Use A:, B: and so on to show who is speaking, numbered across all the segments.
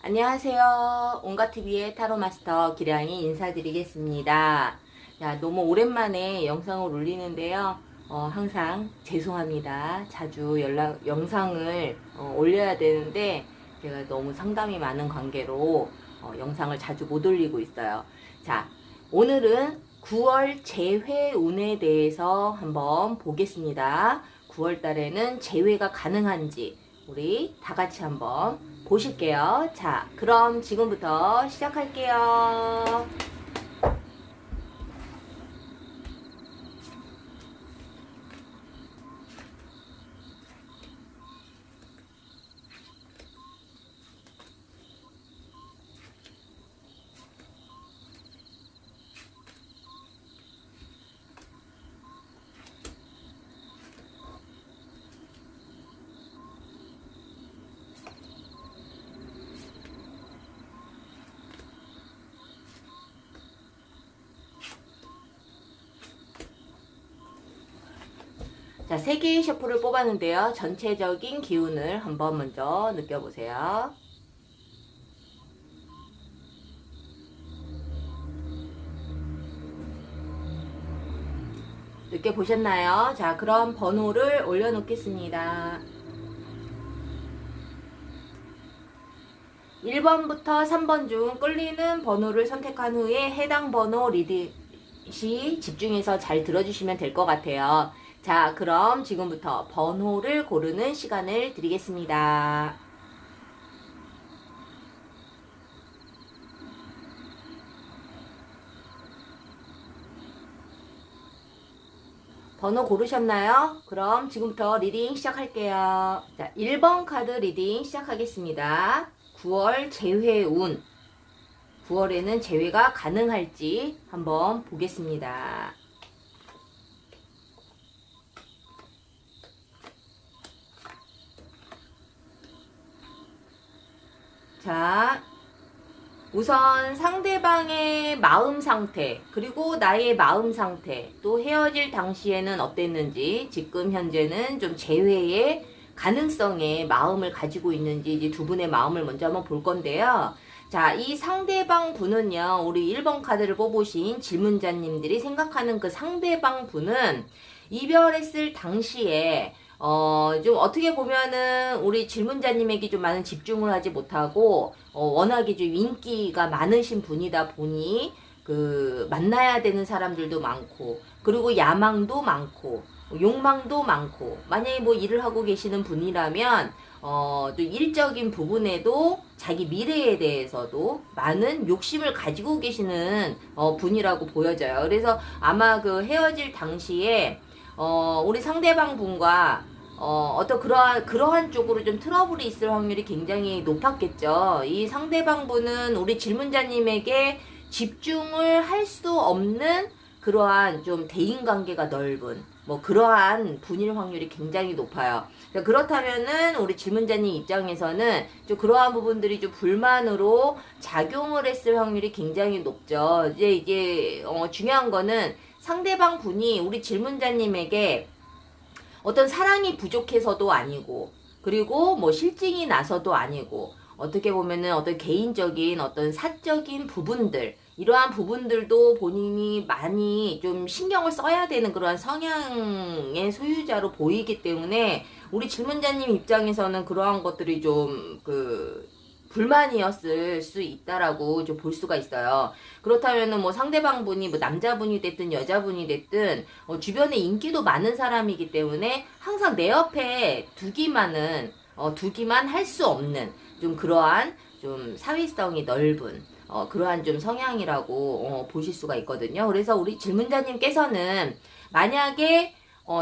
A: 안녕하세요. 온가TV의 타로마스터 기량이 인사드리겠습니다. 야, 너무 오랜만에 영상을 올리는데요. 항상 죄송합니다. 자주 영상을 올려야 되는데 제가 너무 상담이 많은 관계로 영상을 자주 못 올리고 있어요. 자, 오늘은 9월 재회운에 대해서 한번 보겠습니다. 9월 달에는 재회가 가능한지 우리 다 같이 한번 보실게요. 자, 그럼 지금부터 시작할게요. 자, 3개의 셔플을 뽑았는데요. 전체적인 기운을 한번 먼저 느껴보세요. 느껴보셨나요? 자, 그럼 번호를 올려놓겠습니다. 1번부터 3번 중 끌리는 번호를 선택한 후에 해당 번호 리딩시 집중해서 잘 들어주시면 될 것 같아요. 자, 그럼 지금부터 번호를 고르는 시간을 드리겠습니다. 번호 고르셨나요? 그럼 지금부터 리딩 시작할게요. 자, 1번 카드 리딩 시작하겠습니다. 9월 재회운. 9월에는 재회가 가능할지 한번 보겠습니다. 자, 우선 상대방의 마음 상태, 그리고 나의 마음 상태, 또 헤어질 당시에는 어땠는지, 지금 현재는 좀 재회의 가능성에 마음을 가지고 있는지 이제 두 분의 마음을 먼저 한번 볼 건데요. 자, 이 상대방 분은요, 우리 1번 카드를 뽑으신 질문자님들이 생각하는 그 상대방 분은 이별했을 당시에 좀 어떻게 보면은 우리 질문자님에게 좀 많은 집중을 하지 못하고, 워낙에 좀 인기가 많으신 분이다 보니, 만나야 되는 사람들도 많고, 그리고 야망도 많고, 욕망도 많고, 만약에 뭐 일을 하고 계시는 분이라면, 또 일적인 부분에도 자기 미래에 대해서도 많은 욕심을 가지고 계시는, 분이라고 보여져요. 그래서 아마 그 헤어질 당시에, 우리 상대방 분과 어떤 그러한 쪽으로 좀 트러블이 있을 확률이 굉장히 높았겠죠. 이 상대방 분은 우리 질문자님에게 집중을 할 수 없는 그러한 좀 대인관계가 넓은 뭐 그러한 분일 확률이 굉장히 높아요. 그렇다면은 우리 질문자님 입장에서는 좀 그러한 부분들이 좀 불만으로 작용을 했을 확률이 굉장히 높죠. 이제 중요한 거는 상대방 분이 우리 질문자님에게 어떤 사랑이 부족해서도 아니고, 그리고 뭐 실증이 나서도 아니고, 어떻게 보면은 어떤 개인적인 어떤 사적인 부분들, 이러한 부분들도 본인이 많이 좀 신경을 써야 되는 그러한 성향의 소유자로 보이기 때문에 우리 질문자님 입장에서는 그러한 것들이 좀 불만이었을 수 있다라고 좀 볼 수가 있어요. 그렇다면은 뭐 상대방 분이 뭐 남자분이 됐든 여자분이 됐든 주변에 인기도 많은 사람이기 때문에 항상 내 옆에 두기만 할 수 없는 좀 그러한 좀 사회성이 넓은 그러한 좀 성향이라고 보실 수가 있거든요. 그래서 우리 질문자님께서는 만약에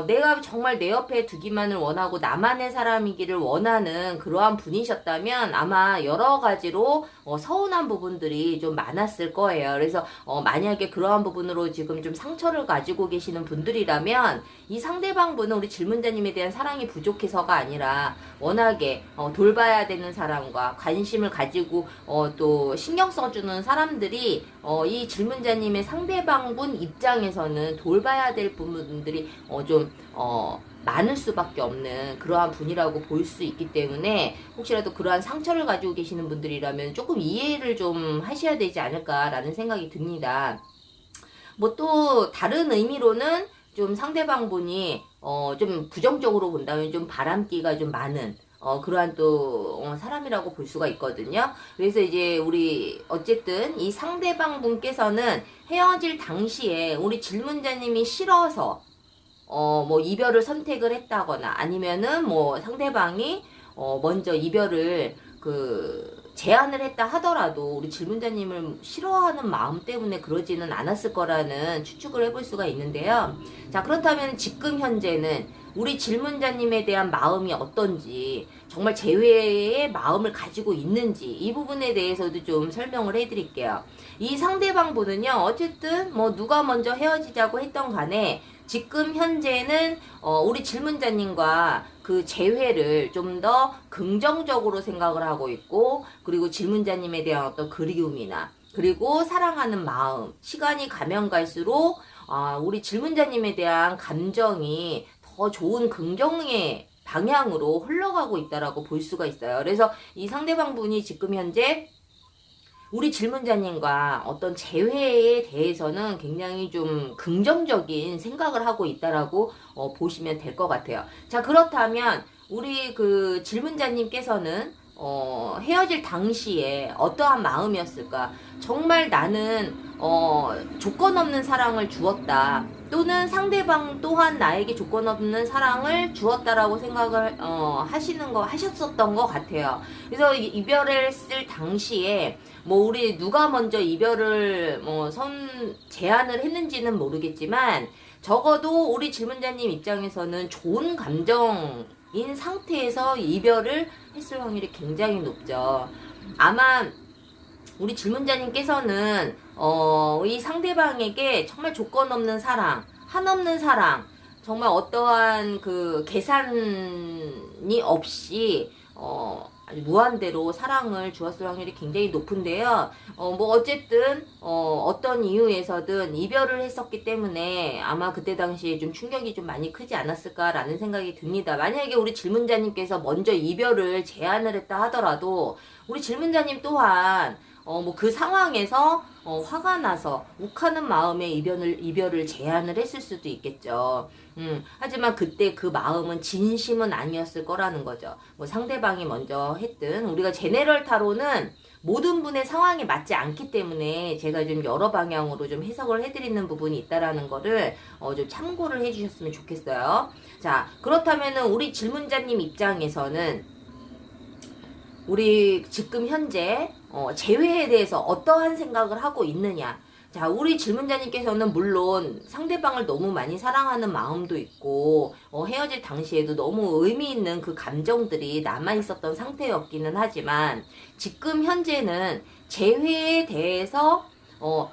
A: 내가 정말 내 옆에 두기만을 원하고 나만의 사람이기를 원하는 그러한 분이셨다면 아마 여러 가지로 서운한 부분들이 좀 많았을 거예요. 그래서 만약에 그러한 부분으로 지금 좀 상처를 가지고 계시는 분들이라면 이 상대방 분은 우리 질문자님에 대한 사랑이 부족해서가 아니라 워낙에 돌봐야 되는 사람과 관심을 가지고 또 신경 써주는 사람들이 이 질문자님의 상대방 분 입장에서는 돌봐야 될 부분들이 좀 많을 수밖에 없는 그러한 분이라고 볼 수 있기 때문에 혹시라도 그러한 상처를 가지고 계시는 분들이라면 조금 이해를 좀 하셔야 되지 않을까라는 생각이 듭니다. 뭐 또 다른 의미로는 좀 상대방 분이 좀 부정적으로 본다면 좀 바람기가 좀 많은 그러한 또 사람이라고 볼 수가 있거든요. 그래서 이제 우리 어쨌든 이 상대방 분께서는 헤어질 당시에 우리 질문자님이 싫어서 뭐 이별을 선택을 했다거나 아니면은 뭐 상대방이 먼저 이별을 제안을 했다 하더라도 우리 질문자님을 싫어하는 마음 때문에 그러지는 않았을 거라는 추측을 해볼 수가 있는데요. 자, 그렇다면 지금 현재는 우리 질문자님에 대한 마음이 어떤지, 정말 재회의 마음을 가지고 있는지 이 부분에 대해서도 좀 설명을 해드릴게요. 이 상대방 분은요, 어쨌든 뭐 누가 먼저 헤어지자고 했던 간에 지금 현재는 우리 질문자님과 그 재회를 좀 더 긍정적으로 생각을 하고 있고, 그리고 질문자님에 대한 어떤 그리움이나 그리고 사랑하는 마음, 시간이 가면 갈수록 우리 질문자님에 대한 감정이 더 좋은 긍정의 방향으로 흘러가고 있다라고 볼 수가 있어요. 그래서 이 상대방 분이 지금 현재 우리 질문자님과 어떤 재회에 대해서는 굉장히 좀 긍정적인 생각을 하고 있다라고 보시면 될 것 같아요. 자, 그렇다면 우리 그 질문자님께서는 헤어질 당시에 어떠한 마음이었을까? 정말 나는 조건 없는 사랑을 주었다. 또는 상대방 또한 나에게 조건 없는 사랑을 주었다라고 생각을 하셨었던 것 같아요. 그래서 이별했을 당시에 뭐 우리 누가 먼저 이별을 제안을 했는지는 모르겠지만 적어도 우리 질문자님 입장에서는 좋은 감정인 상태에서 이별을 했을 확률이 굉장히 높죠. 아마 우리 질문자님께서는 이 상대방에게 정말 조건 없는 사랑, 한없는 사랑, 정말 어떠한 그 계산이 없이 아주 무한대로 사랑을 주었을 확률이 굉장히 높은데요. 뭐 어쨌든 어떤 이유에서든 이별을 했었기 때문에 아마 그때 당시에 좀 충격이 좀 많이 크지 않았을까라는 생각이 듭니다. 만약에 우리 질문자님께서 먼저 이별을 제안을 했다 하더라도 우리 질문자님 또한 뭐 그 상황에서 화가 나서 욱하는 마음에 이별을 제안을 했을 수도 있겠죠. 하지만 그때 그 마음은 진심은 아니었을 거라는 거죠. 뭐 상대방이 먼저 했든 우리가 제네럴 타로는 모든 분의 상황에 맞지 않기 때문에 제가 좀 여러 방향으로 좀 해석을 해드리는 부분이 있다라는 거를 좀 참고를 해주셨으면 좋겠어요. 자, 그렇다면은 우리 질문자님 입장에서는 우리 지금 현재 재회에 대해서 어떠한 생각을 하고 있느냐. 자, 우리 질문자님께서는 물론 상대방을 너무 많이 사랑하는 마음도 있고 헤어질 당시에도 너무 의미 있는 그 감정들이 남아있었던 상태였기는 하지만 지금 현재는 재회에 대해서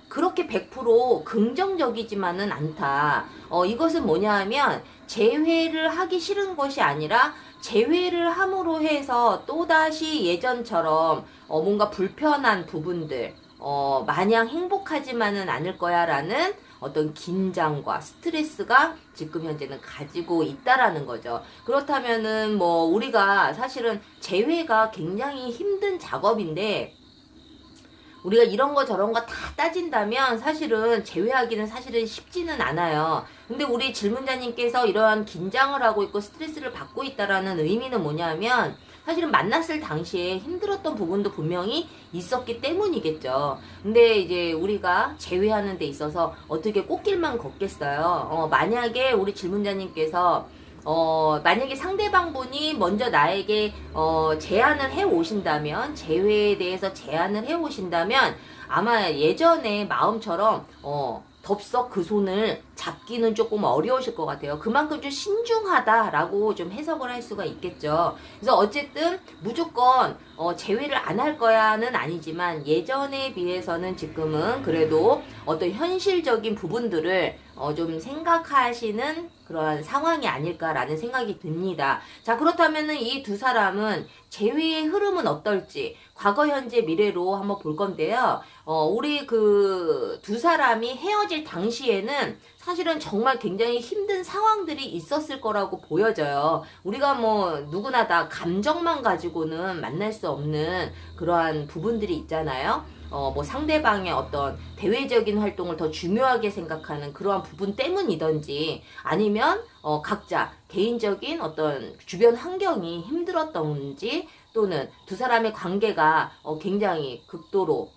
A: 그렇게 100% 긍정적이지만은 않다. 이것은 뭐냐 하면 재회를 하기 싫은 것이 아니라 재회를 함으로 해서 또다시 예전처럼 뭔가 불편한 부분들 마냥 행복하지만은 않을 거야 라는 어떤 긴장과 스트레스가 지금 현재는 가지고 있다라는 거죠. 그렇다면은 뭐 우리가 사실은 재회가 굉장히 힘든 작업인데 우리가 이런 거 저런 거 다 따진다면 사실은 제외하기는 사실은 쉽지는 않아요. 근데 우리 질문자님께서 이러한 긴장을 하고 있고 스트레스를 받고 있다라는 의미는 뭐냐면 사실은 만났을 당시에 힘들었던 부분도 분명히 있었기 때문이겠죠. 근데 이제 우리가 제외하는 데 있어서 어떻게 꽃길만 걷겠어요. 만약에 우리 질문자님께서 만약에 상대방 분이 먼저 나에게 제안을 해 오신다면, 재회에 대해서 제안을 해 오신다면 아마 예전에 마음처럼 덥석 그 손을 잡기는 조금 어려우실 것 같아요. 그만큼 좀 신중하다라고 좀 해석을 할 수가 있겠죠. 그래서 어쨌든 무조건 제외를 안 할 거야는 아니지만 예전에 비해서는 지금은 그래도 어떤 현실적인 부분들을 좀 생각하시는 그런 상황이 아닐까라는 생각이 듭니다. 자, 그렇다면은 이 두 사람은 재회의 흐름은 어떨지 과거, 현재, 미래로 한번 볼 건데요. 우리 그 두 사람이 헤어질 당시에는 사실은 정말 굉장히 힘든 상황들이 있었을 거라고 보여져요. 우리가 뭐 누구나 다 감정만 가지고는 만날 수 없는 그러한 부분들이 있잖아요. 뭐 상대방의 어떤 대외적인 활동을 더 중요하게 생각하는 그러한 부분 때문이든지 아니면 각자 개인적인 어떤 주변 환경이 힘들었던지 또는 두 사람의 관계가 굉장히 극도로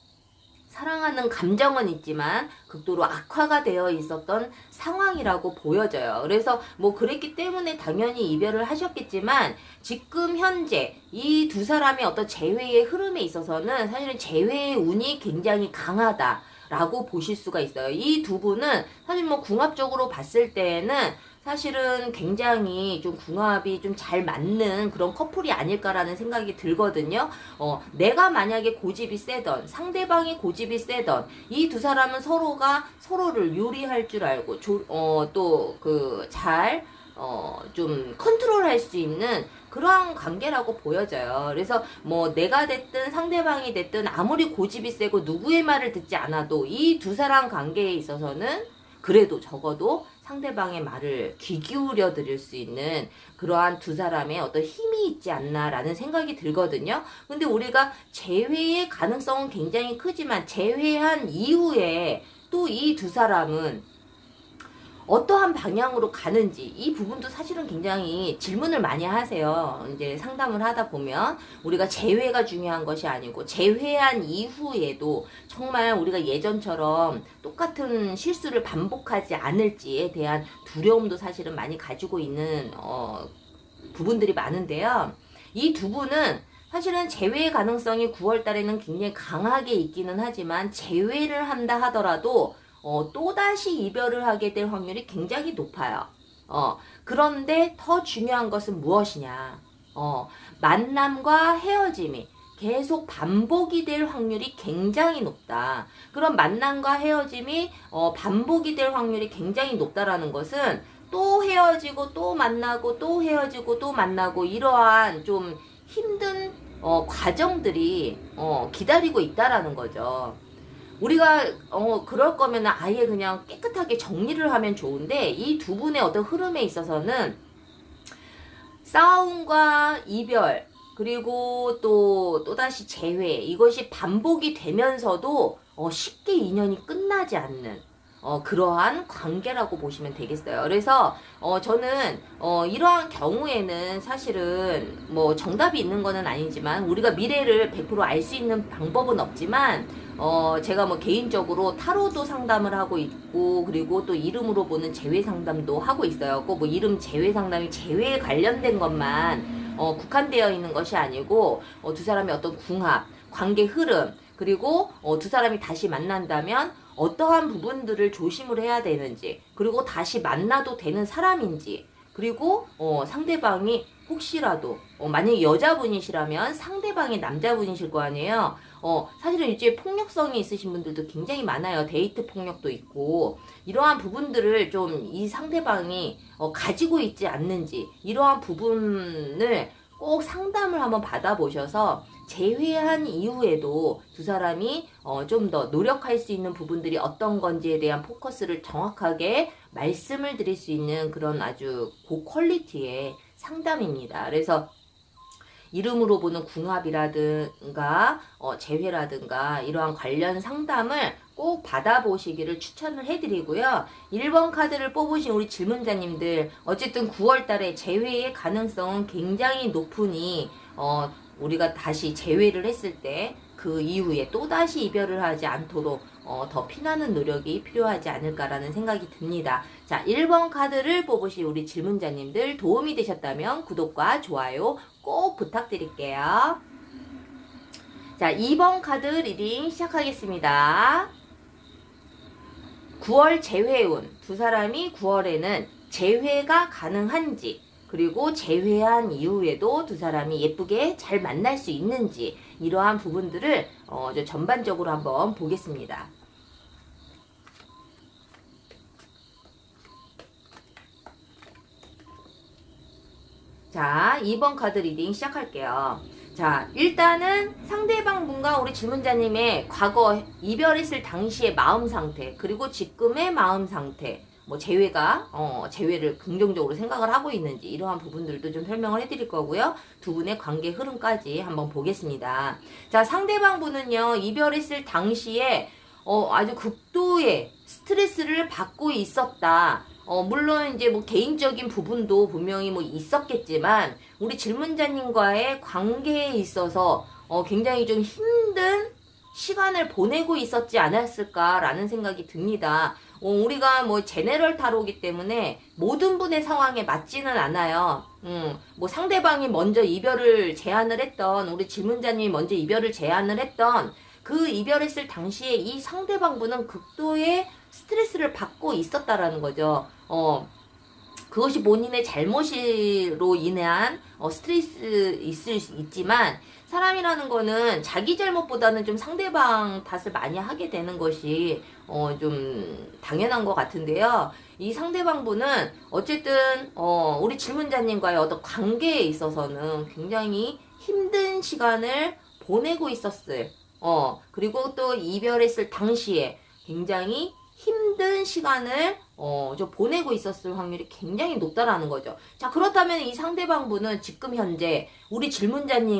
A: 사랑하는 감정은 있지만 극도로 악화가 되어 있었던 상황이라고 보여져요. 그래서 뭐 그랬기 때문에 당연히 이별을 하셨겠지만 지금 현재 이 두 사람의 어떤 재회의 흐름에 있어서는 사실은 재회의 운이 굉장히 강하다라고 보실 수가 있어요. 이 두 분은 사실 뭐 궁합적으로 봤을 때에는 사실은 굉장히 좀 궁합이 좀 잘 맞는 그런 커플이 아닐까라는 생각이 들거든요. 내가 만약에 고집이 세던 상대방이 고집이 세던 이 두 사람은 서로가 서로를 요리할 줄 알고 또 그 잘 좀 컨트롤할 수 있는 그러한 관계라고 보여져요. 그래서 뭐 내가 됐든 상대방이 됐든 아무리 고집이 세고 누구의 말을 듣지 않아도 이 두 사람 관계에 있어서는 그래도 적어도 상대방의 말을 귀 기울여 드릴 수 있는 그러한 두 사람의 어떤 힘이 있지 않나라는 생각이 들거든요. 근데 우리가 재회의 가능성은 굉장히 크지만 재회한 이후에 또 이 두 사람은 어떠한 방향으로 가는지 이 부분도 사실은 굉장히 질문을 많이 하세요. 이제 상담을 하다 보면 우리가 재회가 중요한 것이 아니고 재회한 이후에도 정말 우리가 예전처럼 똑같은 실수를 반복하지 않을지에 대한 두려움도 사실은 많이 가지고 있는 부분들이 많은데요. 이 두 분은 사실은 재회의 가능성이 9월 달에는 굉장히 강하게 있기는 하지만 재회를 한다 하더라도 또다시 이별을 하게 될 확률이 굉장히 높아요. 그런데 더 중요한 것은 무엇이냐. 만남과 헤어짐이 계속 반복이 될 확률이 굉장히 높다. 그런 만남과 헤어짐이 반복이 될 확률이 굉장히 높다라는 것은 또 헤어지고 또 만나고 또 헤어지고 또 만나고 이러한 좀 힘든 과정들이 기다리고 있다라는 거죠. 우리가 그럴 거면 아예 그냥 깨끗하게 정리를 하면 좋은데 이 두 분의 어떤 흐름에 있어서는 싸움과 이별 그리고 또다시 재회 이것이 반복이 되면서도 쉽게 인연이 끝나지 않는 그러한 관계라고 보시면 되겠어요. 그래서 저는 이러한 경우에는 사실은 뭐 정답이 있는 거는 아니지만 우리가 미래를 100% 알 수 있는 방법은 없지만 제가 뭐 개인적으로 타로도 상담을 하고 있고 그리고 또 이름으로 보는 재회 상담도 하고 있어요. 꼭 뭐 이름 재회 상담이 재회에 관련된 것만 국한되어 있는 것이 아니고 두 사람의 어떤 궁합, 관계 흐름 그리고 두 사람이 다시 만난다면 어떠한 부분들을 조심을 해야 되는지 그리고 다시 만나도 되는 사람인지 그리고 상대방이 혹시라도 만약에 여자분이시라면 상대방이 남자분이실 거 아니에요. 사실은 이제 폭력성이 있으신 분들도 굉장히 많아요. 데이트 폭력도 있고 이러한 부분들을 좀 이 상대방이 가지고 있지 않는지 이러한 부분을 꼭 상담을 한번 받아보셔서 재회한 이후에도 두 사람이 좀 더 노력할 수 있는 부분들이 어떤 건지에 대한 포커스를 정확하게 말씀을 드릴 수 있는 그런 아주 고퀄리티의 상담입니다. 그래서 이름으로 보는 궁합이라든가 재회라든가 이러한 관련 상담을 꼭 받아보시기를 추천을 해드리고요. 1번 카드를 뽑으신 우리 질문자님들 어쨌든 9월 달에 재회의 가능성은 굉장히 높으니 우리가 다시 재회를 했을 때 그 이후에 또다시 이별을 하지 않도록 더 피나는 노력이 필요하지 않을까라는 생각이 듭니다. 자, 1번 카드를 뽑으신 우리 질문자님들 도움이 되셨다면 구독과 좋아요 꼭 부탁드릴게요. 자, 2번 카드 리딩 시작하겠습니다. 9월 재회운 두 사람이 9월에는 재회가 가능한지 그리고 재회한 이후에도 두 사람이 예쁘게 잘 만날 수 있는지 이러한 부분들을 전반적으로 한번 보겠습니다. 자, 2번 카드 리딩 시작할게요. 자, 일단은 상대방 분과 우리 질문자님의 과거 이별했을 당시의 마음 상태, 그리고 지금의 마음 상태, 뭐 재회를 긍정적으로 생각을 하고 있는지 이러한 부분들도 좀 설명을 해드릴 거고요. 두 분의 관계 흐름까지 한번 보겠습니다. 자, 상대방 분은요, 이별했을 당시에 아주 극도의 스트레스를 받고 있었다. 물론 이제 뭐 개인적인 부분도 분명히 뭐 있었겠지만 우리 질문자님과의 관계에 있어서 굉장히 좀 힘든 시간을 보내고 있었지 않았을까라는 생각이 듭니다. 우리가 뭐 제네럴 타로이기 때문에 모든 분의 상황에 맞지는 않아요. 뭐 상대방이 먼저 이별을 제안을 했던, 우리 질문자님이 먼저 이별을 제안을 했던 그 이별했을 당시에 이 상대방 분은 극도의 스트레스를 받고 있었다라는 거죠. 그것이 본인의 잘못으로 인한 스트레스 있지만 사람이라는 거는 자기 잘못보다는 좀 상대방 탓을 많이 하게 되는 것이 좀 당연한 것 같은데요. 이 상대방 분은 어쨌든 우리 질문자님과의 어떤 관계에 있어서는 굉장히 힘든 시간을 보내고 있었어요. 그리고 또 이별했을 당시에 굉장히 힘든 시간을 좀 보내고 있었을 확률이 굉장히 높다라는 거죠. 자, 그렇다면 이 상대방 분은 지금 현재 우리 질문자님과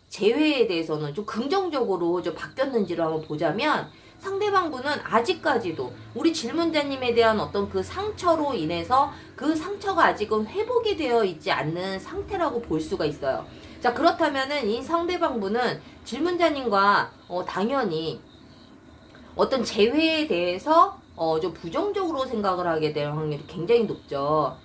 A: 재회에 대해서는 좀 긍정적으로 좀 바뀌었는지를 한번 보자면 상대방 분은 아직까지도 우리 질문자님에 대한 어떤 그 상처로 인해서 그 상처가 아직은 회복이 되어 있지 않는 상태라고 볼 수가 있어요. 자, 그렇다면은 이 상대방 분은 질문자님과 당연히 어떤 재회에 대해서 좀 부정적으로 생각을 하게 될 확률이 굉장히 높죠.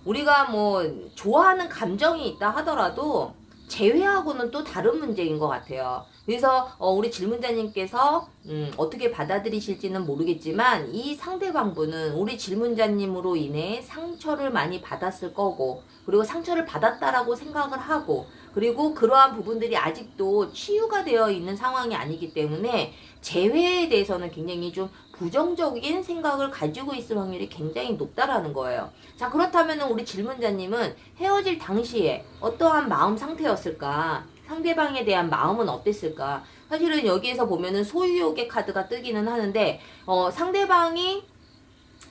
A: 우리가 뭐 좋아하는 감정이 있다 하더라도 재회하고는 또 다른 문제인 것 같아요. 그래서 우리 질문자님께서 어떻게 받아들이실지는 모르겠지만 이 상대방분은 우리 질문자님으로 인해 상처를 많이 받았을 거고, 그리고 상처를 받았다라고 생각을 하고, 그리고 그러한 부분들이 아직도 치유가 되어 있는 상황이 아니기 때문에 재회에 대해서는 굉장히 좀 부정적인 생각을 가지고 있을 확률이 굉장히 높다라는 거예요. 자, 그렇다면 우리 질문자님은 헤어질 당시에 어떠한 마음 상태였을까? 상대방에 대한 마음은 어땠을까? 사실은 여기에서 보면은 소유욕의 카드가 뜨기는 하는데 상대방이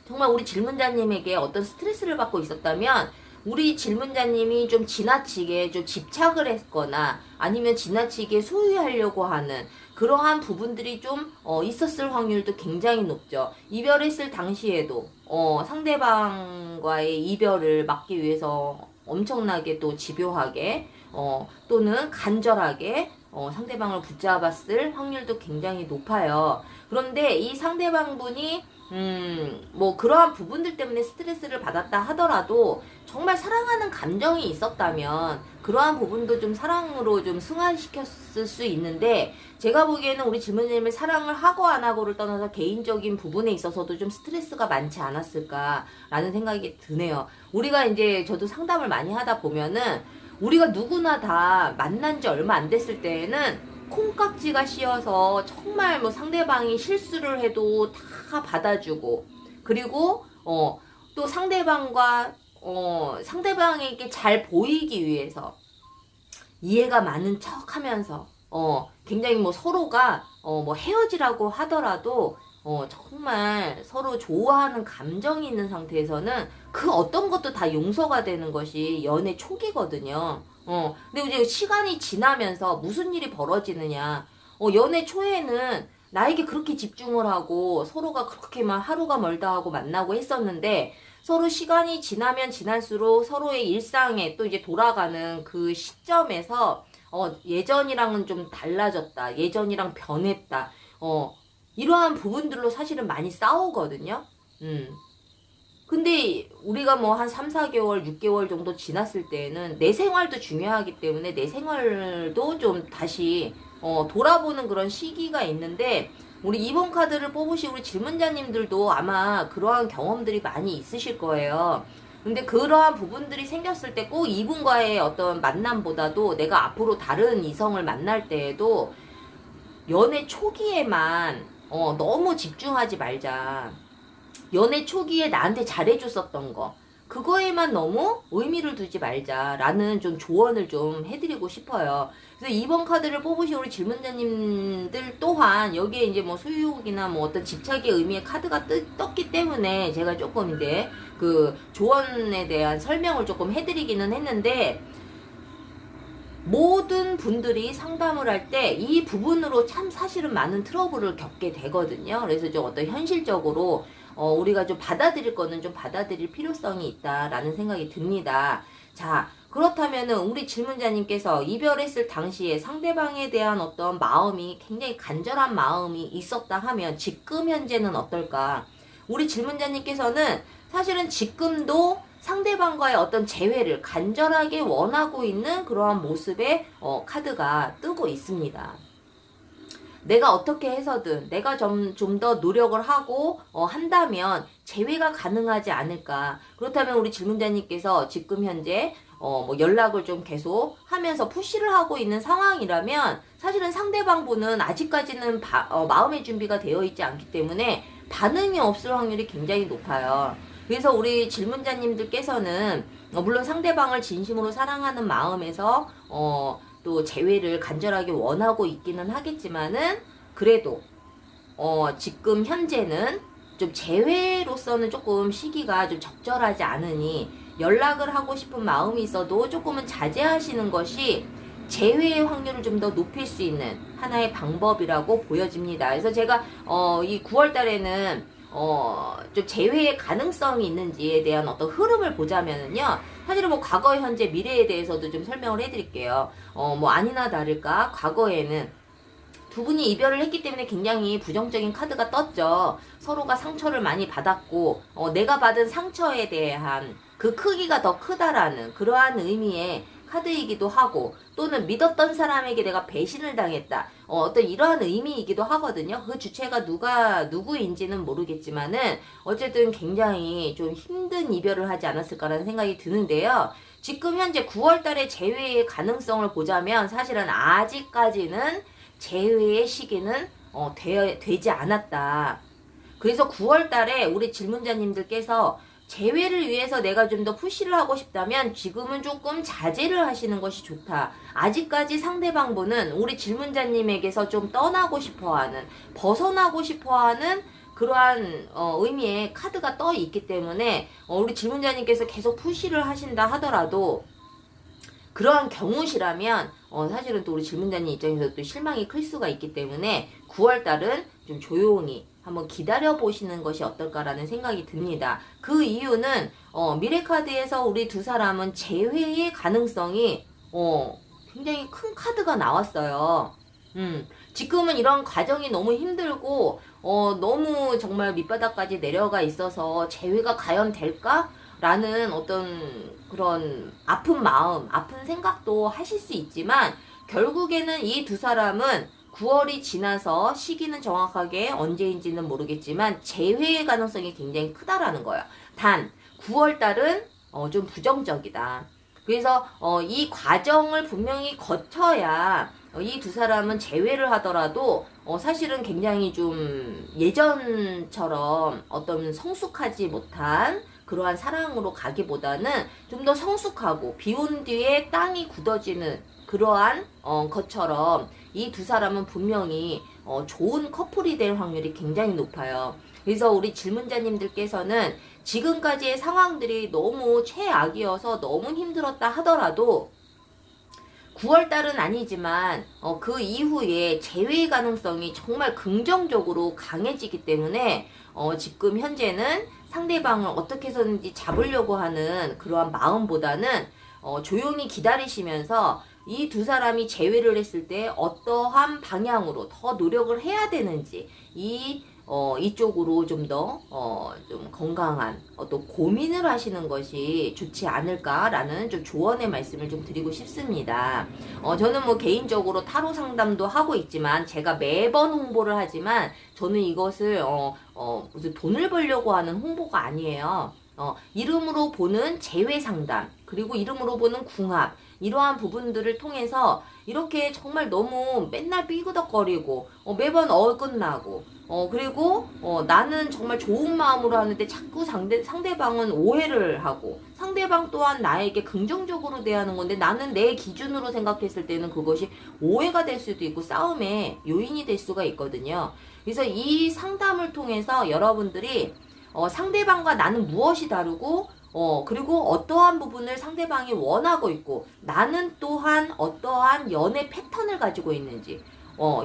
A: 정말 우리 질문자님에게 어떤 스트레스를 받고 있었다면 우리 질문자님이 좀 지나치게 좀 집착을 했거나 아니면 지나치게 소유하려고 하는 그러한 부분들이 좀 있었을 확률도 굉장히 높죠. 이별했을 당시에도 상대방과의 이별을 막기 위해서 엄청나게 또 집요하게 또는 간절하게 상대방을 붙잡았을 확률도 굉장히 높아요. 그런데 이 상대방분이 뭐 그러한 부분들 때문에 스트레스를 받았다 하더라도 정말 사랑하는 감정이 있었다면 그러한 부분도 좀 사랑으로 좀 승화시켰을 수 있는데, 제가 보기에는 우리 질문자님을 사랑을 하고 안 하고를 떠나서 개인적인 부분에 있어서도 좀 스트레스가 많지 않았을까라는 생각이 드네요. 우리가 이제 저도 상담을 많이 하다 보면은 우리가 누구나 다 만난 지 얼마 안 됐을 때에는 콩깍지가 씌어서 정말 뭐 상대방이 실수를 해도 다 받아주고, 그리고 또 상대방에게 잘 보이기 위해서 이해가 많은 척 하면서 굉장히 뭐 서로가 뭐 헤어지라고 하더라도 정말 서로 좋아하는 감정이 있는 상태에서는 그 어떤 것도 다 용서가 되는 것이 연애 초기거든요. 근데 이제 시간이 지나면서 무슨 일이 벌어지느냐. 연애 초에는 나에게 그렇게 집중을 하고 서로가 그렇게 막 하루가 멀다 하고 만나고 했었는데 서로 시간이 지나면 지날수록 서로의 일상에 또 이제 돌아가는 그 시점에서 예전이랑은 좀 달라졌다. 예전이랑 변했다. 이러한 부분들로 사실은 많이 싸우거든요. 근데 우리가 뭐 한 3, 4개월, 6개월 정도 지났을 때는 내 생활도 중요하기 때문에 내 생활도 좀 다시 돌아보는 그런 시기가 있는데, 우리 2번 카드를 뽑으신 우리 질문자님들도 아마 그러한 경험들이 많이 있으실 거예요. 근데 그러한 부분들이 생겼을 때 꼭 이분과의 어떤 만남보다도 내가 앞으로 다른 이성을 만날 때에도 연애 초기에만 너무 집중하지 말자. 연애 초기에 나한테 잘해줬었던 거, 그거에만 너무 의미를 두지 말자라는 좀 조언을 좀 해드리고 싶어요. 그래서 이번 카드를 뽑으신 우리 질문자님들 또한 여기에 이제 뭐 수유욕이나 뭐 어떤 집착의 의미의 카드가 떴기 때문에 제가 조금 이제 그 조언에 대한 설명을 조금 해드리기는 했는데, 모든 분들이 상담을 할 때 이 부분으로 참 사실은 많은 트러블을 겪게 되거든요. 그래서 좀 어떤 현실적으로 우리가 좀 받아들일 거는 좀 받아들일 필요성이 있다라는 생각이 듭니다. 자, 그렇다면은 우리 질문자님께서 이별했을 당시에 상대방에 대한 어떤 마음이 굉장히 간절한 마음이 있었다 하면 지금 현재는 어떨까? 우리 질문자님께서는 사실은 지금도 상대방과의 어떤 재회를 간절하게 원하고 있는 그러한 모습의 카드가 뜨고 있습니다. 내가 어떻게 해서든 내가 좀 더 노력을 하고 한다면 재회가 가능하지 않을까. 그렇다면 우리 질문자님께서 지금 현재 뭐 연락을 좀 계속 하면서 푸시를 하고 있는 상황이라면 사실은 상대방분은 아직까지는 마음의 준비가 되어 있지 않기 때문에 반응이 없을 확률이 굉장히 높아요. 그래서 우리 질문자님들께서는 물론 상대방을 진심으로 사랑하는 마음에서 또 재회를 간절하게 원하고 있기는 하겠지만은, 그래도 지금 현재는 좀 재회로서는 조금 시기가 좀 적절하지 않으니 연락을 하고 싶은 마음이 있어도 조금은 자제하시는 것이 재회의 확률을 좀 더 높일 수 있는 하나의 방법이라고 보여집니다. 그래서 제가 이 9월 달에는 좀 재회의 가능성이 있는지에 대한 어떤 흐름을 보자면은요, 사실은 뭐 과거, 현재, 미래에 대해서도 좀 설명을 해드릴게요. 뭐 아니나 다를까 과거에는 두 분이 이별을 했기 때문에 굉장히 부정적인 카드가 떴죠. 서로가 상처를 많이 받았고 내가 받은 상처에 대한 그 크기가 더 크다라는 그러한 의미의 카드이기도 하고, 또는 믿었던 사람에게 내가 배신을 당했다, 어떤 이러한 의미이기도 하거든요. 그 주체가 누구인지는 모르겠지만은 어쨌든 굉장히 좀 힘든 이별을 하지 않았을까라는 생각이 드는데요. 지금 현재 9월 달에 재회의 가능성을 보자면 사실은 아직까지는 재회의 시기는 되지 않았다. 그래서 9월 달에 우리 질문자님들께서 재회를 위해서 내가 좀 더 푸시를 하고 싶다면 지금은 조금 자제를 하시는 것이 좋다. 아직까지 상대방분은 우리 질문자님에게서 좀 떠나고 싶어하는, 벗어나고 싶어하는 그러한 의미의 카드가 떠 있기 때문에 우리 질문자님께서 계속 푸시를 하신다 하더라도, 그러한 경우시라면 사실은 또 우리 질문자님 입장에서 또 실망이 클 수가 있기 때문에 9월달은 좀 조용히 한번 기다려 보시는 것이 어떨까라는 생각이 듭니다. 그 이유는 미래카드에서 우리 두 사람은 재회의 가능성이 굉장히 큰 카드가 나왔어요. 지금은 이런 과정이 너무 힘들고 너무 정말 밑바닥까지 내려가 있어서 재회가 과연 될까? 라는 어떤 그런 아픈 마음, 아픈 생각도 하실 수 있지만, 결국에는 이 두 사람은 9월이 지나서 시기는 정확하게 언제인지는 모르겠지만 재회의 가능성이 굉장히 크다라는 거예요. 단 9월 달은 좀 부정적이다. 그래서 이 과정을 분명히 거쳐야 이 두 사람은 재회를 하더라도 사실은 굉장히 좀 예전처럼 어떤 성숙하지 못한 그러한 사랑으로 가기보다는 좀 더 성숙하고 비온 뒤에 땅이 굳어지는 그러한 것처럼 이 두 사람은 분명히 좋은 커플이 될 확률이 굉장히 높아요. 그래서 우리 질문자님들께서는 지금까지의 상황들이 너무 최악이어서 너무 힘들었다 하더라도 9월달은 아니지만 그 이후에 재회 가능성이 정말 긍정적으로 강해지기 때문에 지금 현재는 상대방을 어떻게 해서든지 잡으려고 하는 그러한 마음보다는 조용히 기다리시면서 이 두 사람이 재회를 했을 때 어떠한 방향으로 더 노력을 해야 되는지 이쪽으로 좀 더 좀 건강한 또 고민을 하시는 것이 좋지 않을까라는 좀 조언의 말씀을 좀 드리고 싶습니다. 저는 뭐 개인적으로 타로 상담도 하고 있지만 제가 매번 홍보를 하지만 저는 이것을 무슨 돈을 벌려고 하는 홍보가 아니에요. 이름으로 보는 재회 상담, 그리고 이름으로 보는 궁합, 이러한 부분들을 통해서 이렇게 정말 너무 맨날 삐그덕거리고 매번 어긋나고 그리고 나는 정말 좋은 마음으로 하는데 자꾸 상대방은 오해를 하고 상대방 또한 나에게 긍정적으로 대하는 건데 나는 내 기준으로 생각했을 때는 그것이 오해가 될 수도 있고 싸움의 요인이 될 수가 있거든요. 그래서 이 상담을 통해서 여러분들이 상대방과 나는 무엇이 다르고 그리고 어떠한 부분을 상대방이 원하고 있고 나는 또한 어떠한 연애 패턴을 가지고 있는지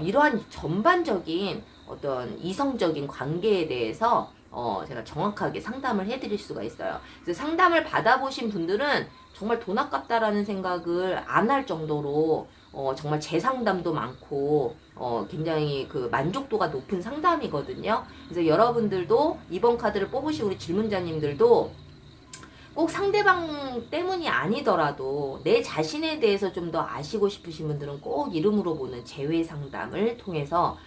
A: 이러한 전반적인 어떤 이성적인 관계에 대해서 제가 정확하게 상담을 해드릴 수가 있어요. 그래서 상담을 받아보신 분들은 정말 돈 아깝다라는 생각을 안 할 정도로 정말 재상담도 많고 굉장히 그 만족도가 높은 상담이거든요. 그래서 여러분들도 이번 카드를 뽑으신 우리 질문자님들도 꼭 상대방 때문이 아니더라도 내 자신에 대해서 좀 더 아시고 싶으신 분들은 꼭 이름으로 보는 재회 상담을 통해서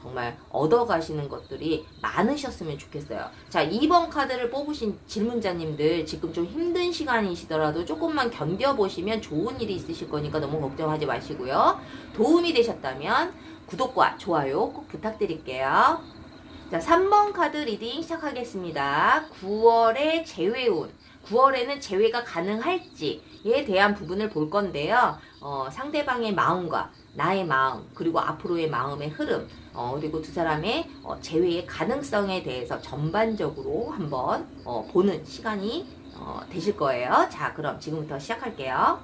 A: 정말 얻어가시는 것들이 많으셨으면 좋겠어요. 자, 2번 카드를 뽑으신 질문자님들 지금 좀 힘든 시간이시더라도 조금만 견뎌보시면 좋은 일이 있으실 거니까 너무 걱정하지 마시고요. 도움이 되셨다면 구독과 좋아요 꼭 부탁드릴게요. 자, 3번 카드 리딩 시작하겠습니다. 9월의 재회운. 9월에는 재회가 가능할지에 대한 부분을 볼 건데요. 상대방의 마음과 나의 마음, 그리고 앞으로의 마음의 흐름, 그리고 두 사람의 재회의 가능성에 대해서 전반적으로 한번 보는 시간이 되실 거예요. 자, 그럼 지금부터 시작할게요.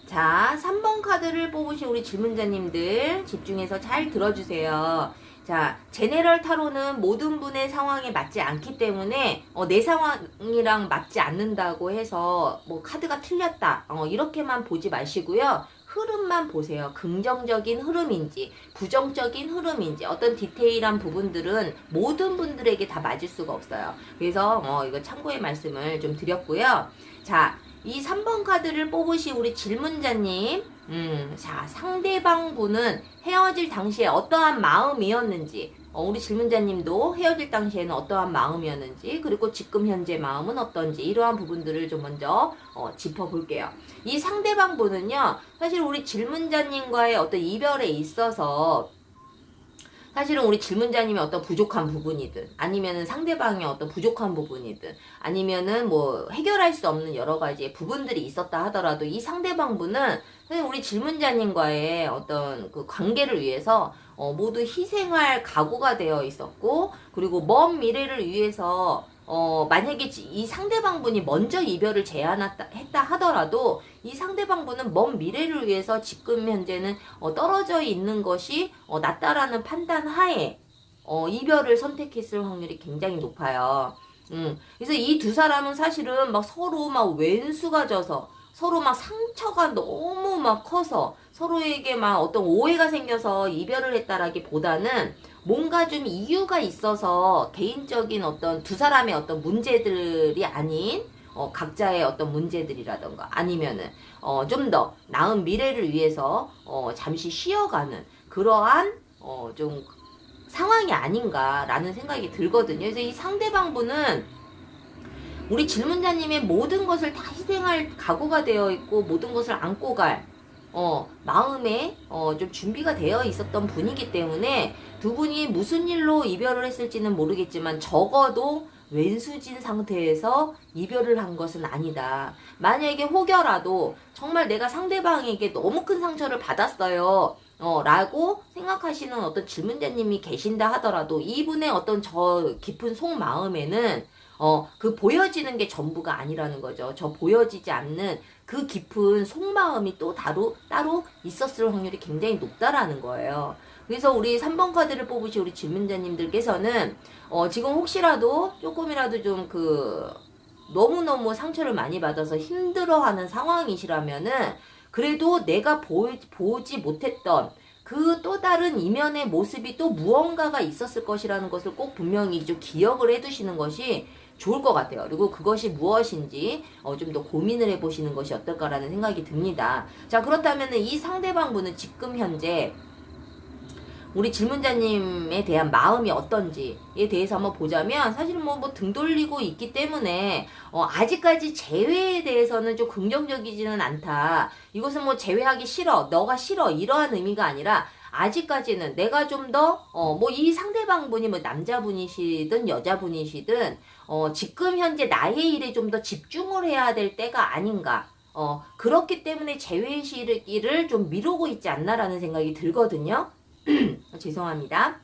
A: 자, 3번 카드를 뽑으신 우리 질문자님들 집중해서 잘 들어주세요. 자, 제네럴 타로는 모든 분의 상황에 맞지 않기 때문에 내 상황이랑 맞지 않는다고 해서 뭐 카드가 틀렸다 이렇게만 보지 마시고요. 흐름만 보세요. 긍정적인 흐름인지 부정적인 흐름인지 어떤 디테일한 부분들은 모든 분들에게 다 맞을 수가 없어요. 그래서 이거 참고의 말씀을 좀 드렸고요. 자, 이 3번 카드를 뽑으신 우리 질문자님, 자, 상대방 분은 헤어질 당시에 어떠한 마음이었는지, 우리 질문자님도 헤어질 당시에는 어떠한 마음이었는지, 그리고 지금 현재 마음은 어떤지, 이러한 부분들을 좀 먼저 짚어볼게요. 이 상대방 분은요, 사실 우리 질문자님과의 어떤 이별에 있어서 사실은 우리 질문자님의 어떤 부족한 부분이든 아니면은 상대방의 어떤 부족한 부분이든 아니면은 뭐 해결할 수 없는 여러 가지의 부분들이 있었다 하더라도 이 상대방 분은 사실 우리 질문자님과의 어떤 그 관계를 위해서 모두 희생할 각오가 되어 있었고 그리고 먼 미래를 위해서 만약에 이 상대방 분이 먼저 이별을 제안했다 하더라도 이 상대방 분은 먼 미래를 위해서 지금 현재는 떨어져 있는 것이 낫다라는 판단 하에 이별을 선택했을 확률이 굉장히 높아요. 그래서 이 두 사람은 사실은 막 서로 막 왼수가 져서 서로 막 상처가 너무 막 커서 서로에게 막 어떤 오해가 생겨서 이별을 했다라기보다는 뭔가 좀 이유가 있어서 개인적인 어떤 두 사람의 어떤 문제들이 아닌 각자의 어떤 문제들이라던가 아니면은 좀 더 나은 미래를 위해서 잠시 쉬어가는 그러한 좀 상황이 아닌가라는 생각이 들거든요. 그래서 이 상대방 분은 우리 질문자님의 모든 것을 다 희생할 각오가 되어 있고 모든 것을 안고 갈 마음에 좀 준비가 되어 있었던 분이기 때문에 두 분이 무슨 일로 이별을 했을지는 모르겠지만 적어도 왼수진 상태에서 이별을 한 것은 아니다. 만약에 혹여라도 정말 내가 상대방에게 너무 큰 상처를 받았어요. 라고 생각하시는 어떤 질문자님이 계신다 하더라도 이분의 어떤 저 깊은 속마음에는 그 보여지는 게 전부가 아니라는 거죠. 저 보여지지 않는 그 깊은 속마음이 또 따로 있었을 확률이 굉장히 높다라는 거예요. 그래서 우리 3번 카드를 뽑으신 우리 질문자님들께서는 지금 혹시라도 조금이라도 좀 너무너무 상처를 많이 받아서 힘들어하는 상황이시라면은 그래도 내가 보지 못했던 그 또 다른 이면의 모습이 또 무언가가 있었을 것이라는 것을 꼭 분명히 좀 기억을 해두시는 것이 좋을 것 같아요. 그리고 그것이 무엇인지 좀 더 고민을 해보시는 것이 어떨까라는 생각이 듭니다. 자, 그렇다면 이 상대방분은 지금 현재 우리 질문자님에 대한 마음이 어떤지에 대해서 한번 보자면, 사실은 뭐 등 돌리고 있기 때문에 아직까지 재회에 대해서는 좀 긍정적이지는 않다. 이것은 뭐 재회하기 싫어, 너가 싫어, 이러한 의미가 아니라 아직까지는 내가 좀 더 뭐 이 상대방분이 뭐 남자분이시든 여자분이시든 지금 현재 나의 일에 좀 더 집중을 해야 될 때가 아닌가. 그렇기 때문에 재회 시기를 좀 미루고 있지 않나라는 생각이 들거든요. 죄송합니다.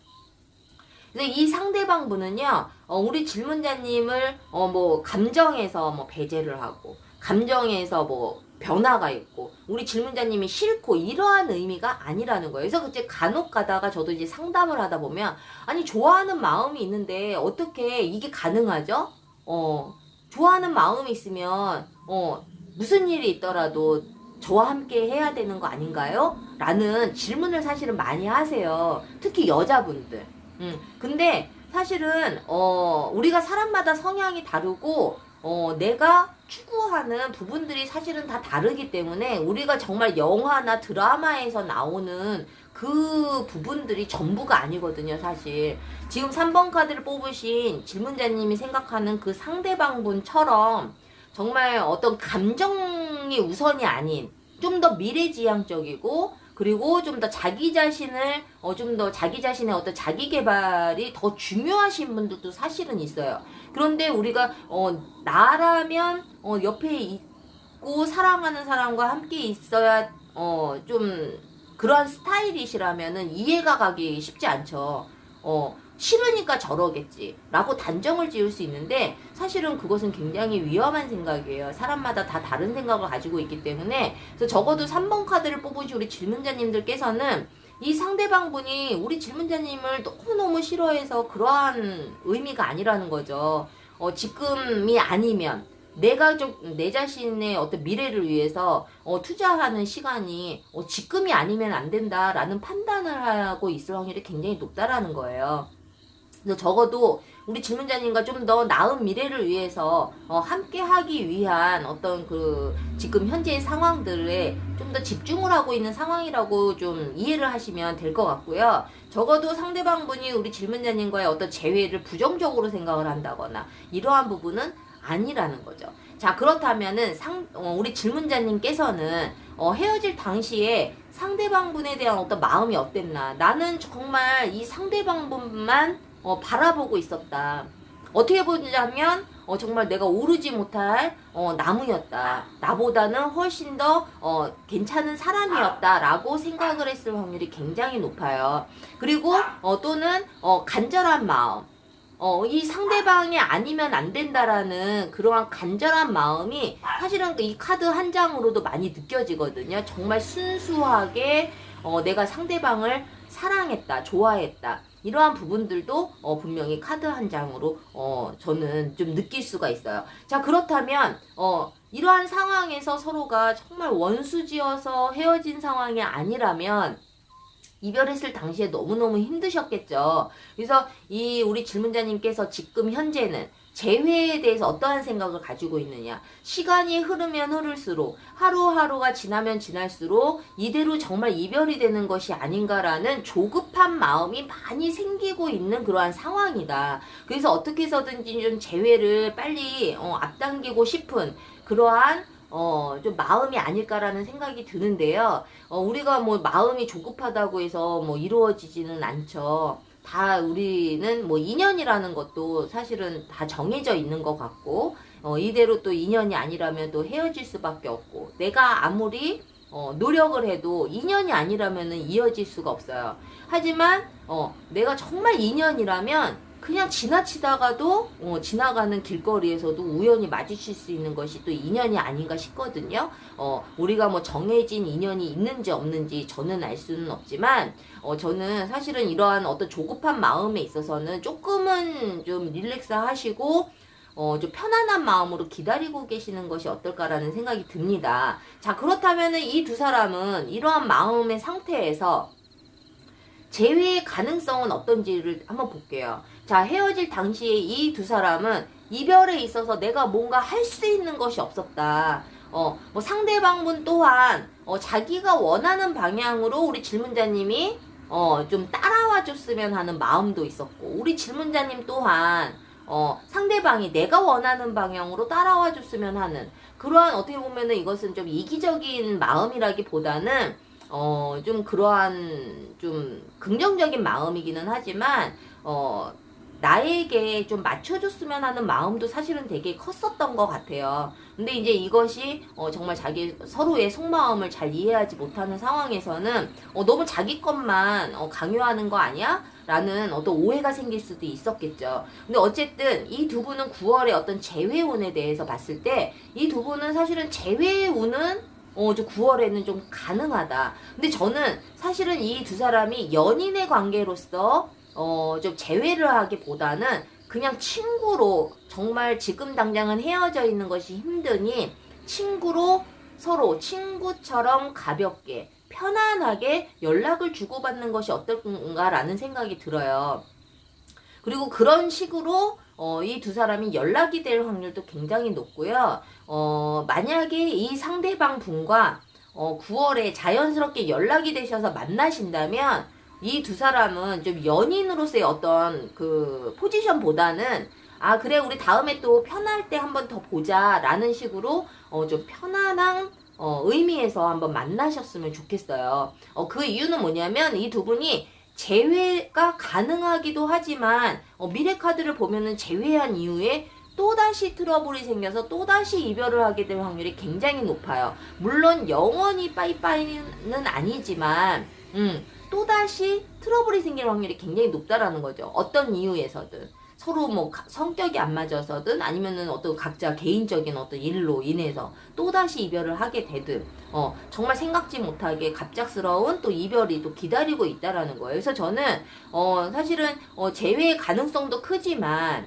A: 그래서 이 상대방분은요, 우리 질문자님을 뭐 감정에서 뭐 배제를 하고, 감정에서 뭐 변화가 있고, 우리 질문자님이 싫고, 이러한 의미가 아니라는 거예요. 그래서 그때 간혹 가다가 저도 이제 상담을 하다 보면, 아니 좋아하는 마음이 있는데 어떻게 이게 가능하죠? 좋아하는 마음이 있으면 무슨 일이 있더라도 저와 함께 해야 되는 거 아닌가요? 라는 질문을 사실은 많이 하세요. 특히 여자분들. 근데 사실은 우리가 사람마다 성향이 다르고 내가 추구하는 부분들이 사실은 다 다르기 때문에 우리가 정말 영화나 드라마에서 나오는 그 부분들이 전부가 아니거든요, 사실. 지금 3번 카드를 뽑으신 질문자님이 생각하는 그 상대방분처럼 정말 어떤 감정이 우선이 아닌 좀 더 미래지향적이고, 그리고 좀 더 자기 자신을 좀 더 자기 자신의 어떤 자기 개발이 더 중요하신 분들도 사실은 있어요. 그런데 우리가 나라면 옆에 있고 사랑하는 사람과 함께 있어야 좀 그러한 스타일이시라면은 이해가 가기 쉽지 않죠. 싫으니까 저러겠지 라고 단정을 지을 수 있는데, 사실은 그것은 굉장히 위험한 생각이에요. 사람마다 다 다른 생각을 가지고 있기 때문에. 그래서 적어도 3번 카드를 뽑으신 우리 질문자님들께서는 이 상대방분이 우리 질문자님을 너무너무 싫어해서 그러한 의미가 아니라는 거죠. 지금이 아니면 내가 좀 내 자신의 어떤 미래를 위해서 투자하는 시간이 지금이 아니면 안 된다라는 판단을 하고 있을 확률이 굉장히 높다라는 거예요. 그래서 적어도 우리 질문자님과 좀 더 나은 미래를 위해서 함께 하기 위한 어떤 그 지금 현재의 상황들에 좀 더 집중을 하고 있는 상황이라고 좀 이해를 하시면 될 것 같고요. 적어도 상대방분이 우리 질문자님과의 어떤 재회를 부정적으로 생각을 한다거나 이러한 부분은 아니라는 거죠. 자, 그렇다면은 우리 질문자님께서는 헤어질 당시에 상대방분에 대한 어떤 마음이 어땠나? 나는 정말 이 상대방분만 바라보고 있었다. 어떻게 보자면 정말 내가 오르지 못할 나무였다. 나보다는 훨씬 더 괜찮은 사람이었다라고 생각을 했을 확률이 굉장히 높아요. 그리고 또는 간절한 마음. 이 상대방이 아니면 안 된다라는 그러한 간절한 마음이 사실은 이 카드 한 장으로도 많이 느껴지거든요. 정말 순수하게 내가 상대방을 사랑했다, 좋아했다. 이러한 부분들도 분명히 카드 한 장으로 저는 좀 느낄 수가 있어요. 자, 그렇다면 이러한 상황에서 서로가 정말 원수지어서 헤어진 상황이 아니라면 이별했을 당시에 너무너무 힘드셨겠죠. 그래서 이 우리 질문자님께서 지금 현재는 재회에 대해서 어떠한 생각을 가지고 있느냐. 시간이 흐르면 흐를수록, 하루하루가 지나면 지날수록 이대로 정말 이별이 되는 것이 아닌가라는 조급한 마음이 많이 생기고 있는 그러한 상황이다. 그래서 어떻게 해서든지 좀 재회를 빨리 앞당기고 싶은 그러한 좀 마음이 아닐까라는 생각이 드는데요. 우리가 뭐 마음이 조급하다고 해서 뭐 이루어지지는 않죠. 다 우리는 뭐 인연이라는 것도 사실은 다 정해져 있는 것 같고, 이대로 또 인연이 아니라면 또 헤어질 수밖에 없고, 내가 아무리 노력을 해도 인연이 아니라면은 이어질 수가 없어요. 하지만 내가 정말 인연이라면 그냥 지나치다가도 지나가는 길거리에서도 우연히 마주칠 수 있는 것이 또 인연이 아닌가 싶거든요. 우리가 뭐 정해진 인연이 있는지 없는지 저는 알 수는 없지만 저는 사실은 이러한 어떤 조급한 마음에 있어서는 조금은 좀 릴렉스 하시고 좀 편안한 마음으로 기다리고 계시는 것이 어떨까라는 생각이 듭니다. 자, 그렇다면은 이 두 사람은 이러한 마음의 상태에서 재회의 가능성은 어떤지를 한번 볼게요. 자, 헤어질 당시에 이 두 사람은 이별에 있어서 내가 뭔가 할 수 있는 것이 없었다. 뭐 상대방분 또한 자기가 원하는 방향으로 우리 질문자님이 좀 따라와 줬으면 하는 마음도 있었고, 우리 질문자님 또한 상대방이 내가 원하는 방향으로 따라와 줬으면 하는 그러한, 어떻게 보면은 이것은 좀 이기적인 마음이라기보다는 좀 그러한 좀 긍정적인 마음이기는 하지만 나에게 좀 맞춰줬으면 하는 마음도 사실은 되게 컸었던 것 같아요. 근데 이제 이것이 정말 자기 서로의 속마음을 잘 이해하지 못하는 상황에서는 너무 자기 것만 강요하는 거 아니야? 라는 어떤 오해가 생길 수도 있었겠죠. 근데 어쨌든 이 두 분은 9월에 어떤 재회운에 대해서 봤을 때 이 두 분은 사실은 재회운은 9월에는 좀 가능하다. 근데 저는 사실은 이 두 사람이 연인의 관계로서 좀 재회를 하기보다는 그냥 친구로, 정말 지금 당장은 헤어져 있는 것이 힘드니 친구로 서로 친구처럼 가볍게 편안하게 연락을 주고받는 것이 어떨까라는 생각이 들어요. 그리고 그런 식으로 이 두 사람이 연락이 될 확률도 굉장히 높고요. 만약에 이 상대방 분과 9월에 자연스럽게 연락이 되셔서 만나신다면 이 두 사람은 좀 연인으로서의 어떤 그 포지션보다는 그래, 우리 다음에 또 편할 때 한번 더 보자 라는 식으로 좀 편안한 의미에서 한번 만나셨으면 좋겠어요. 그 이유는 뭐냐면 이 두 분이 재회가 가능하기도 하지만 미래 카드를 보면은 재회한 이후에 또다시 트러블이 생겨서 또다시 이별을 하게 될 확률이 굉장히 높아요. 물론 영원히 빠이빠이는 아니지만 또다시 트러블이 생길 확률이 굉장히 높다라는 거죠. 어떤 이유에서든. 서로 뭐 성격이 안 맞아서든 아니면은 어떤 각자 개인적인 어떤 일로 인해서 또다시 이별을 하게 되든 정말 생각지 못하게 갑작스러운 또 이별이 또 기다리고 있다라는 거예요. 그래서 저는 사실은 재회의 가능성도 크지만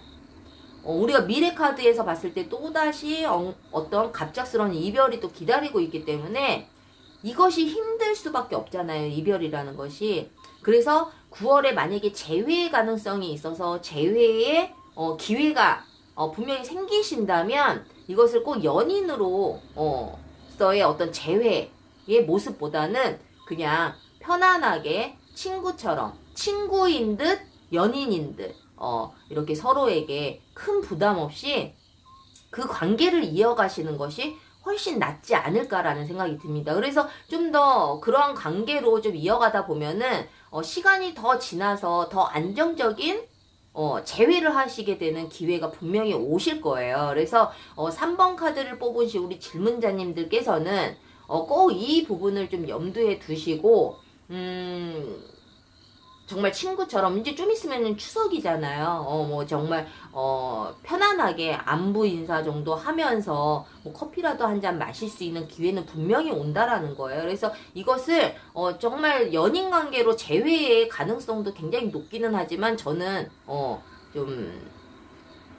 A: 우리가 미래 카드에서 봤을 때 또다시 어떤 갑작스러운 이별이 또 기다리고 있기 때문에 이것이 힘들 수밖에 없잖아요. 이별이라는 것이. 그래서 9월에 만약에 재회의 가능성이 있어서 재회의 기회가 분명히 생기신다면 이것을 꼭 연인으로 서의 어떤 재회의 모습보다는 그냥 편안하게 친구처럼, 친구인 듯 연인인 듯 이렇게 서로에게 큰 부담 없이 그 관계를 이어가시는 것이 훨씬 낫지 않을까라는 생각이 듭니다. 그래서 좀 더 그러한 관계로 좀 이어가다 보면은 시간이 더 지나서 더 안정적인 재회를 하시게 되는 기회가 분명히 오실 거예요. 그래서 3번 카드를 뽑으신 우리 질문자님들께서는 꼭 이 부분을 좀 염두에 두시고 정말 친구처럼, 이제 좀 있으면 추석이잖아요. 뭐 정말 편안하게 안부 인사 정도 하면서 뭐 커피라도 한 잔 마실 수 있는 기회는 분명히 온다라는 거예요. 그래서 이것을 정말 연인 관계로 재회의 가능성도 굉장히 높기는 하지만 저는 좀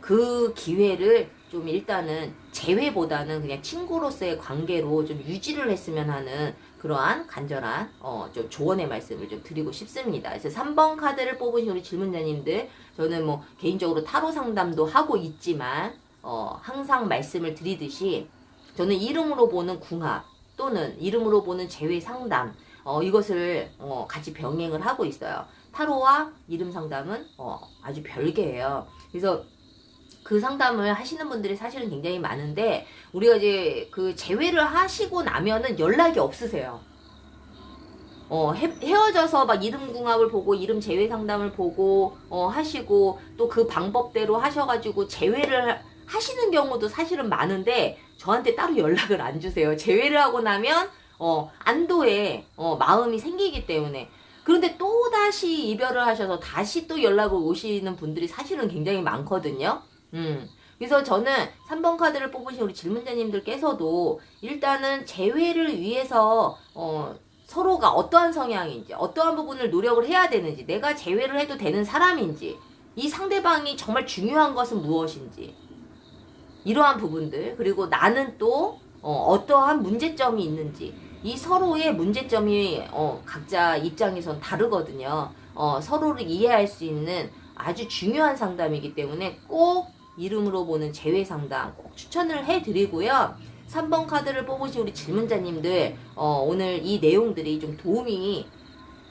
A: 그 기회를 좀 일단은 재회보다는 그냥 친구로서의 관계로 좀 유지를 했으면 하는 그러한 간절한 좀 조언의 말씀을 좀 드리고 싶습니다. 그래서 3번 카드를 뽑으신 우리 질문자님들, 저는 뭐 개인적으로 타로 상담도 하고 있지만 항상 말씀을 드리듯이 저는 이름으로 보는 궁합 또는 이름으로 보는 재회 상담 이것을 같이 병행을 하고 있어요. 타로와 이름 상담은 아주 별개예요. 그래서 그 상담을 하시는 분들이 사실은 굉장히 많은데 우리가 이제 그 재회를 하시고 나면은 연락이 없으세요. 헤어져서 막 이름 궁합을 보고 이름 재회 상담을 보고 하시고 또 그 방법대로 하셔가지고 재회를 하시는 경우도 사실은 많은데 저한테 따로 연락을 안 주세요. 재회를 하고 나면 안도의 마음이 생기기 때문에. 그런데 또 다시 이별을 하셔서 다시 또 연락을 오시는 분들이 사실은 굉장히 많거든요. 그래서 저는 3번 카드를 뽑으신 우리 질문자님들께서도 일단은 재회를 위해서 서로가 어떠한 성향인지, 어떠한 부분을 노력을 해야 되는지, 내가 재회를 해도 되는 사람인지, 이 상대방이 정말 중요한 것은 무엇인지, 이러한 부분들, 그리고 나는 또 어떠한 문제점이 있는지, 이 서로의 문제점이 각자 입장에선 다르거든요. 서로를 이해할 수 있는 아주 중요한 상담이기 때문에 꼭 이름으로 보는 재회 상담 꼭 추천을 해드리고요. 3번 카드를 뽑으신 우리 질문자님들 오늘 이 내용들이 좀 도움이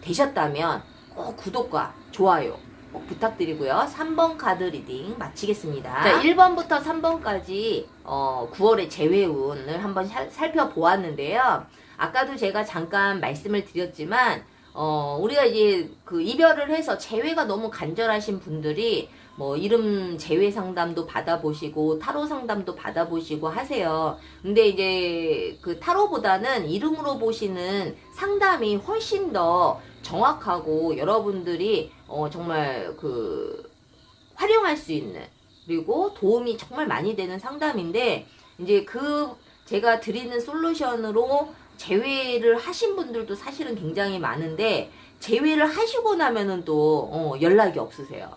A: 되셨다면 꼭 구독과 좋아요 꼭 부탁드리고요. 3번 카드 리딩 마치겠습니다. 자, 1번부터 3번까지 9월의 재회운을 한번 살펴보았는데요. 아까도 제가 잠깐 말씀을 드렸지만 우리가 이제 그 이별을 해서 재회가 너무 간절하신 분들이 뭐 이름 재회 상담도 받아보시고 타로 상담도 받아보시고 하세요. 근데 이제 그 타로보다는 이름으로 보시는 상담이 훨씬 더 정확하고 여러분들이 정말 그 활용할 수 있는 그리고 도움이 정말 많이 되는 상담인데 이제 그 제가 드리는 솔루션으로 재회를 하신 분들도 사실은 굉장히 많은데 재회를 하시고 나면은 또 연락이 없으세요.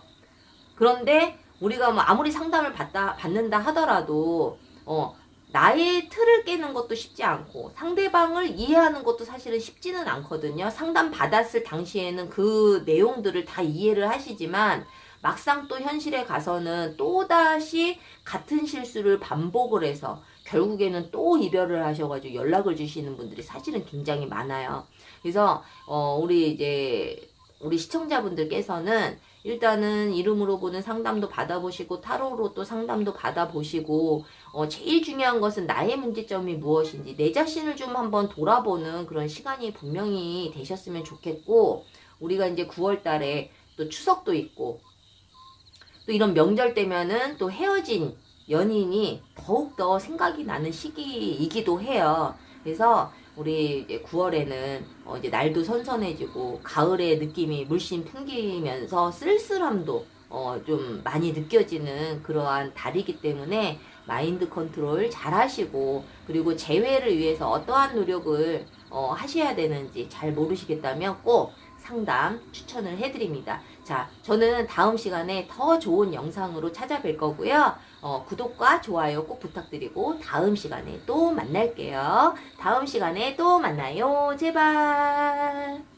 A: 그런데 우리가 뭐 아무리 상담을 받는다 하더라도 나의 틀을 깨는 것도 쉽지 않고 상대방을 이해하는 것도 사실은 쉽지는 않거든요. 상담 받았을 당시에는 그 내용들을 다 이해를 하시지만 막상 또 현실에 가서는 또다시 같은 실수를 반복을 해서 결국에는 또 이별을 하셔가지고 연락을 주시는 분들이 사실은 굉장히 많아요. 그래서 우리 시청자분들께서는 일단은 이름으로 보는 상담도 받아보시고 타로로 또 상담도 받아보시고 제일 중요한 것은 나의 문제점이 무엇인지 내 자신을 좀 한번 돌아보는 그런 시간이 분명히 되셨으면 좋겠고 우리가 이제 9월 달에 또 추석도 있고 또 이런 명절 때면은 또 헤어진 연인이 더욱더 생각이 나는 시기이기도 해요. 그래서 우리 이제 9월에는 이제 날도 선선해지고 가을의 느낌이 물씬 풍기면서 쓸쓸함도 좀 많이 느껴지는 그러한 달이기 때문에 마인드 컨트롤 잘 하시고 그리고 재회를 위해서 어떠한 노력을 하셔야 되는지 잘 모르시겠다면 꼭 상담 추천을 해드립니다. 자, 저는 다음 시간에 더 좋은 영상으로 찾아뵐 거고요. 구독과 좋아요 꼭 부탁드리고 다음 시간에 또 만날게요. 다음 시간에 또 만나요. 제발.